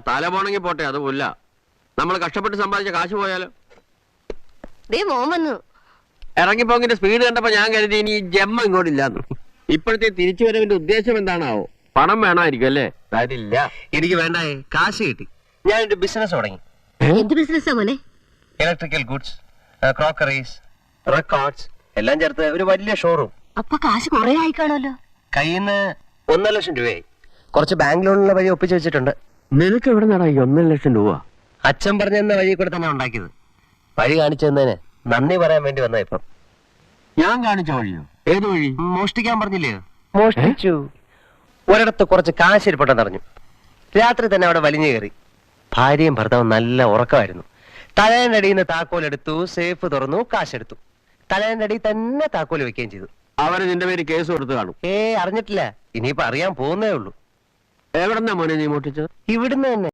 തല പോണെങ്കിൽ പോട്ടെ, അത് പുല്ല. നമ്മൾ കഷ്ടപ്പെട്ട് സമ്പാദിച്ച കാശ് പോയാലോ? മോൻ വന്നു. ഇറങ്ങിപ്പോങ്ങിന്റെ സ്പീഡ് കണ്ടപ്പോ ഞാൻ കരുതി ഇനി ജമ്മ ഇങ്ങോട്ടില്ലാന്ന്. ഇപ്പോഴത്തെ തിരിച്ചുവരവിന്റെ ഉദ്ദേശം എന്താണാവോ? പണം വേണമായിരിക്കും അല്ലേ? കാര്യമില്ല, എനിക്ക് വേണ്ടായേ, കാശ് കിട്ടി. ഞാനൊരു ബിസിനസ് തുടങ്ങി. എന്ത് ബിസിനസ്സാ മോനെ? ഇലക്ട്രിക്കൽ ഗുഡ്സ്, ക്രോക്കറീസ്, റെക്കോർഡ്സ് എല്ലാം ചേർത്ത് ഒരു വലിയ ഷോറൂം. അപ്പൊ കാശ് കുറെ ആയിക്കാണല്ലോ. കയ്യിൽ നിന്ന് 1.5 ലക്ഷം രൂപയായി. കുറച്ച് ബാങ്ക് ലോണിനുള്ള വഴി ഒപ്പിച്ചു വെച്ചിട്ടുണ്ട്. നിനക്ക് എവിടെ നടാ 1.5 ലക്ഷം രൂപ? അച്ഛൻ പറഞ്ഞെന്ന വഴി കൂടെ തന്നെ ഉണ്ടാക്കിയത്. വഴി കാണിച്ചു തന്നതിന് നന്ദി പറയാൻ വേണ്ടി വന്ന ഇപ്പം. ഞാൻ കാണിച്ച വഴിയോ? ഏത് വഴി? മോഷ്ടിക്കാൻ പറഞ്ഞില്ലേ? മോഷ്ടിച്ചു. ഒരിടത്ത് കുറച്ച് കാശിരിപ്പട്ടെന്ന് അറിഞ്ഞു. രാത്രി തന്നെ അവിടെ വലിഞ്ഞു കയറി. ഭാര്യയും ഭർത്താവും നല്ല ഉറക്കമായിരുന്നു. തലേന്റെ അടിയിൽ നിന്ന് താക്കോലെടുത്തു, സേഫ് തുറന്നു, കാശെടുത്തു. തലേന്റെ അടിയിൽ തന്നെ താക്കോല് വെക്കുകയും ചെയ്തു. അവര് നിന്റെ പേര് കേസ് കൊടുത്ത് കാണും. അറിഞ്ഞിട്ടില്ല, ഇനിയിപ്പോ അറിയാൻ പോകുന്നേ ഉള്ളൂ. എവിടെന്നാ മോനെ നീ മോട്ടിച്ചത്? ഇവിടുന്ന് തന്നെ.